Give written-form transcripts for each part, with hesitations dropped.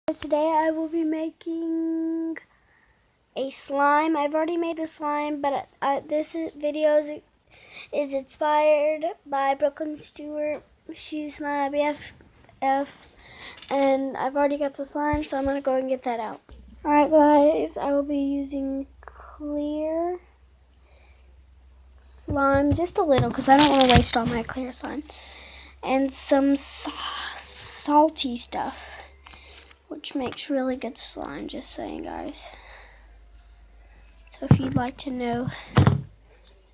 Today I will be making a slime. I've already made the slime, but this video is inspired by Brooklyn Stewart. She's my BFF, and I've already got the slime, so I'm going to go and get that out. Alright guys, I will be using clear slime, just a little, because I don't want to waste all my clear slime, and some salty stuff, which makes really good slime, just saying guys. So if you'd like to know,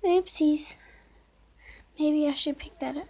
oopsies, maybe I should pick that up.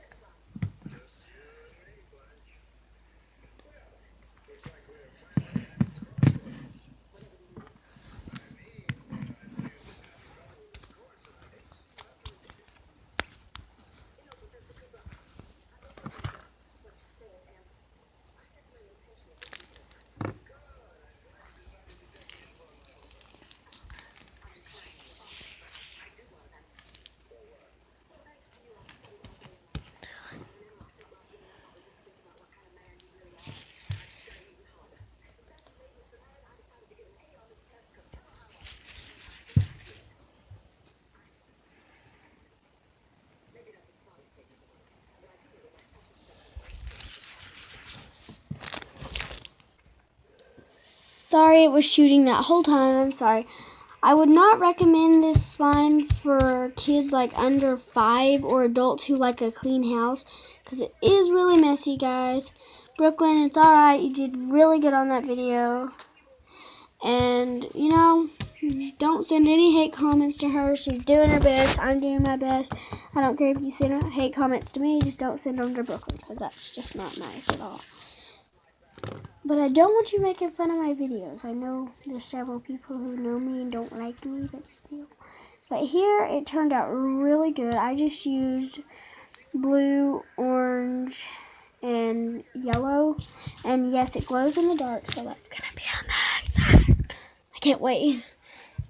Sorry it was shooting that whole time, I'm sorry. I would not recommend this slime for kids like under 5 or adults who like a clean house, because it is really messy, guys. Brooklyn, it's alright, you did really good on that video. And, you know, don't send any hate comments to her. She's doing her best. I'm doing my best. I don't care if you send hate comments to me, just don't send them to Brooklyn, because that's just not nice at all. But I don't want you making fun of my videos. I know there's several people who know me and don't like me, but still. But here, it turned out really good. I just used blue, orange, and yellow. And yes, it glows in the dark, so that's going to be on the outside. I can't wait.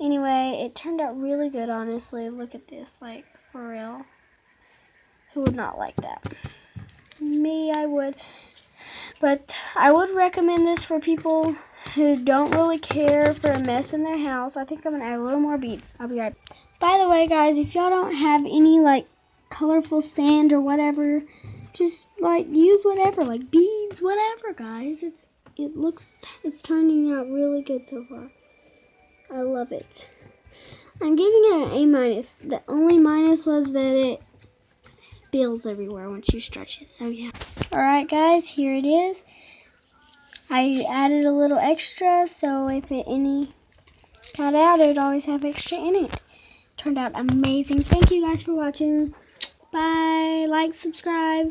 Anyway, it turned out really good, honestly. Look at this, like, for real. Who would not like that? Me, I would. But I would recommend this for people who don't really care for a mess in their house. I think I'm going to add a little more beads. I'll be right back. By the way, guys, if y'all don't have any, like, colorful sand or whatever, just, like, use whatever, like beads, whatever, guys. It's turning out really good so far. I love it. I'm giving it an A-. The only minus was that it spills everywhere once you stretch it, so yeah. Alright guys, here it is. I added a little extra, so if any got out, it would always have extra in it. Turned out amazing. Thank you guys for watching. Bye. Like, subscribe.